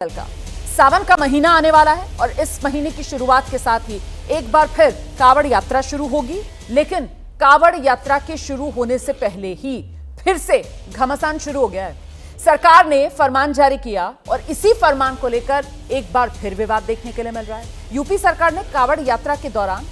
का सावन का महीना आने वाला है और इस महीने की शुरुआत के साथ ही एक बार फिर कावड़ यात्रा शुरू होगी। लेकिन कावड़ यात्रा के शुरू होने से पहले ही फिर से घमासान शुरू हो गया है। सरकार ने फरमान जारी किया और इसी फरमान को लेकर एक बार फिर विवाद देखने के लिए मिल रहा है। यूपी सरकार ने कावड़ यात्रा के दौरान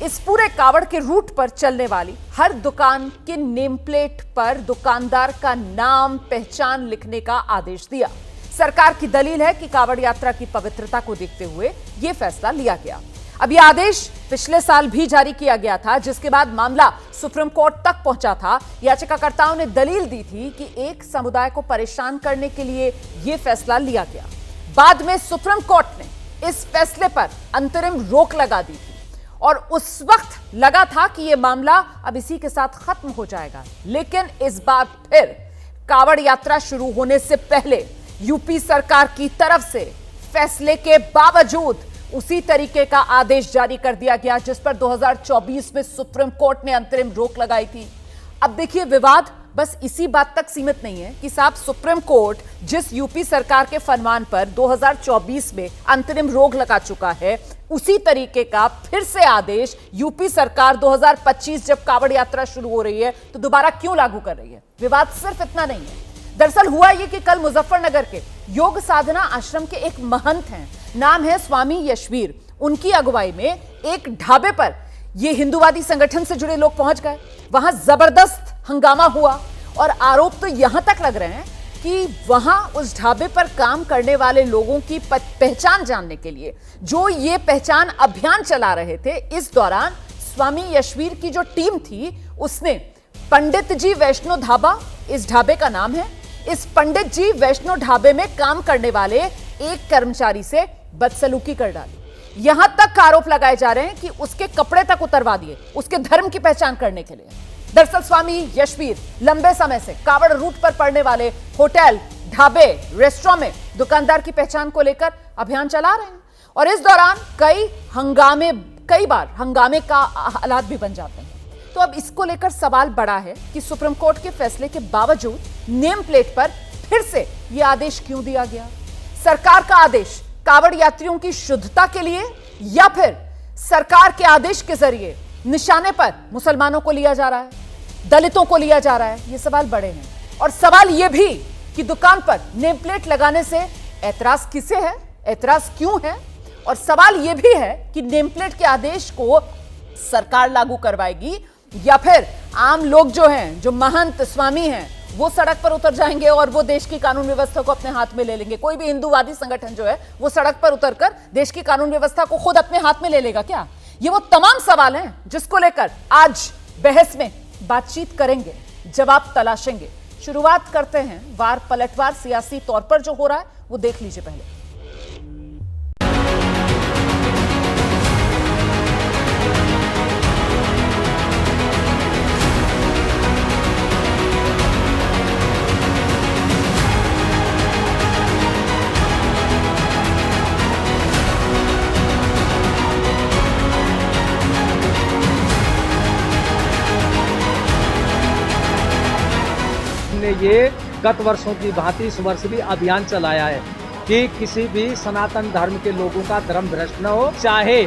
इस पूरे कावड़ के रूट पर चलने वाली हर दुकान के नेम प्लेट पर दुकानदार का नाम पहचान लिखने का आदेश दिया। सरकार की दलील है कि कावड़ यात्रा की पवित्रता को देखते हुए यह फैसला लिया गया। अब यह आदेश पिछले साल भी जारी किया गया था, जिसके बाद मामला सुप्रीम कोर्ट तक पहुंचा था। याचिकाकर्ताओं ने दलील दी थी कि एक समुदाय को परेशान करने के लिए यह फैसला लिया गया। बाद में सुप्रीम कोर्ट ने इस फैसले पर अंतरिम रोक लगा दी थी और उस वक्त लगा था कि यह मामला अब इसी के साथ खत्म हो जाएगा। लेकिन इस बार फिर कावड़ यात्रा शुरू होने से पहले यूपी सरकार की तरफ से फैसले के बावजूद उसी तरीके का आदेश जारी कर दिया गया, जिस पर 2024 में सुप्रीम कोर्ट ने अंतरिम रोक लगाई थी। अब देखिए, विवाद बस इसी बात तक सीमित नहीं है कि साहब सुप्रीम कोर्ट जिस यूपी सरकार के फरमान पर 2024 में अंतरिम रोक लगा चुका है, उसी तरीके का फिर से आदेश यूपी सरकार 2025 जब कावड़ यात्रा शुरू हो रही है तो दोबारा क्यों लागू कर रही है। विवाद सिर्फ इतना नहीं है। दरअसल हुआ यह कि कल मुजफ्फरनगर के योग साधना आश्रम के एक महंत हैं, नाम है स्वामी यशवीर। उनकी अगुवाई में एक ढाबे पर यह हिंदूवादी संगठन से जुड़े लोग पहुंच गए। वहां जबरदस्त हंगामा हुआ और आरोप तो यहां तक लग रहे हैं कि वहां उस ढाबे पर काम करने वाले लोगों की पहचान जानने के लिए जो ये पहचान अभियान चला रहे थे, इस दौरान स्वामी यशवीर की जो टीम थी उसने पंडित जी वैष्णो ढाबा, इस ढाबे का नाम है, इस पंडित जी वैष्णो ढाबे में काम करने वाले एक कर्मचारी से बदसलूकी कर डाली। यहां तक आरोप लगाए जा रहे हैं कि उसके कपड़े तक उतरवा दिए उसके धर्म की पहचान करने के लिए। दरअसल स्वामी यशवीर लंबे समय से कावड़ रूट पर पड़ने वाले होटल, ढाबे, रेस्टोरेंट में दुकानदार की पहचान को लेकर अभियान चला रहे हैं और इस दौरान कई बार हंगामे का हालात भी बन जाते हैं। तो अब इसको लेकर सवाल बड़ा है कि सुप्रीम कोर्ट के फैसले के बावजूद नेम प्लेट पर फिर से यह आदेश क्यों दिया गया। सरकार का आदेश कावड़ यात्रियों की शुद्धता के लिए या फिर सरकार के आदेश के जरिए निशाने पर मुसलमानों को लिया जा रहा है, दलितों को लिया जा रहा है। ये सवाल बड़े हैं और सवाल यह भी कि दुकान पर नेम प्लेट लगाने से ऐतराज किसे है, ऐतराज क्यों है, और सवाल यह भी है कि नेम प्लेट के आदेश को सरकार लागू करवाएगी या फिर आम लोग जो हैं, जो महंत स्वामी हैं, वो सड़क पर उतर जाएंगे और वो देश की कानून व्यवस्था को अपने हाथ में ले लेंगे। कोई भी हिंदूवादी संगठन जो है वो सड़क पर उतरकर देश की कानून व्यवस्था को खुद अपने हाथ में ले लेगा क्या? ये वो तमाम सवाल हैं जिसको लेकर आज बहस में बातचीत करेंगे, जवाब तलाशेंगे। शुरुआत करते हैं वार पलटवार सियासी तौर पर जो हो रहा है वो देख लीजिए पहले। ने ये गत वर्षों की भांति इस वर्ष भी अभियान चलाया है कि किसी भी सनातन धर्म के लोगों का धर्म भ्रष्ट न हो। चाहे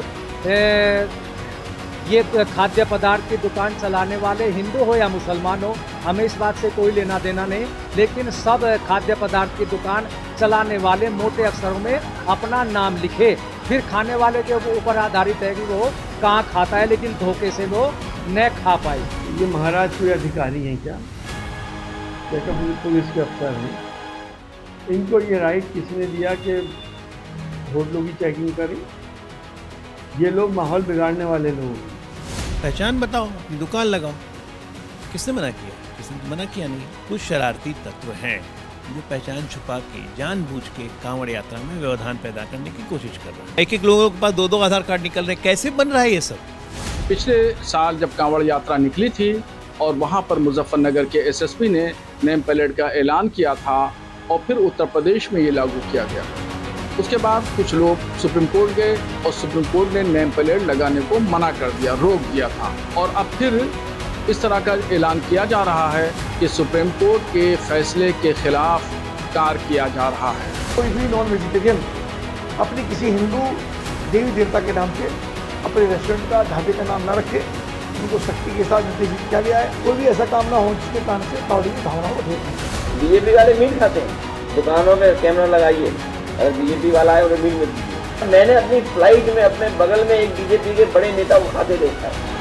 ये खाद्य पदार्थ की दुकान चलाने वाले हिंदू हो या मुसलमान हो, हमें इस बात से कोई लेना देना नहीं, लेकिन सब खाद्य पदार्थ की दुकान चलाने वाले मोटे अक्षरों में अपना नाम लिखे। फिर खाने वाले के ऊपर आधारित है कि वो कहाँ खाता है, लेकिन धोखे से वो न खा पाए। ये महाराज कोई अधिकारी हैं क्या? देखो, पुलिस के अफसर हैं, इनको ये राइट किसने दिया कि होटलों की चेकिंग करें? ये लोग माहौल बिगाड़ने वाले लोग हैं। पहचान बताओ, अपनी दुकान लगाओ। किसने मना किया? किसने तो मना किया नहीं। कुछ शरारती तत्व हैं जो पहचान छुपा के जानबूझ के कांवड़ यात्रा में व्यवधान पैदा करने की कोशिश कर रहे हैं। एक एक लोगों के पास दो आधार कार्ड निकल रहे हैं। कैसे बन रहा है ये सब? पिछले साल जब कांवड़ यात्रा निकली थी और वहां पर मुजफ्फरनगर के एसएसपी ने नेम प्लेट का ऐलान किया था और फिर उत्तर प्रदेश में ये लागू किया गया। उसके बाद कुछ लोग सुप्रीम कोर्ट गए और सुप्रीम कोर्ट ने नेम प्लेट लगाने को मना कर दिया, रोक दिया था। और अब फिर इस तरह का ऐलान किया जा रहा है कि सुप्रीम कोर्ट के फैसले के खिलाफ कार्य किया जा रहा है। कोई भी नॉन वेजिटेरियन अपनी किसी हिंदू देवी देवता के नाम से अपने रेस्टोरेंट का ढाबे का नाम ना रखे, उनको सख्ती के साथ निर्देशित किया गया है। कोई भी ऐसा काम ना हो जिसके कारण से कावड़ी की भावनाओं को ठेस। बीजेपी वाले मीट खाते हैं, दुकानों में कैमरा लगाइए, अगर बीजेपी वाला है उन्हें मीट में दीजिए। मैंने अपनी फ्लाइट में अपने बगल में एक बीजेपी के बड़े नेता को खाते देखा है।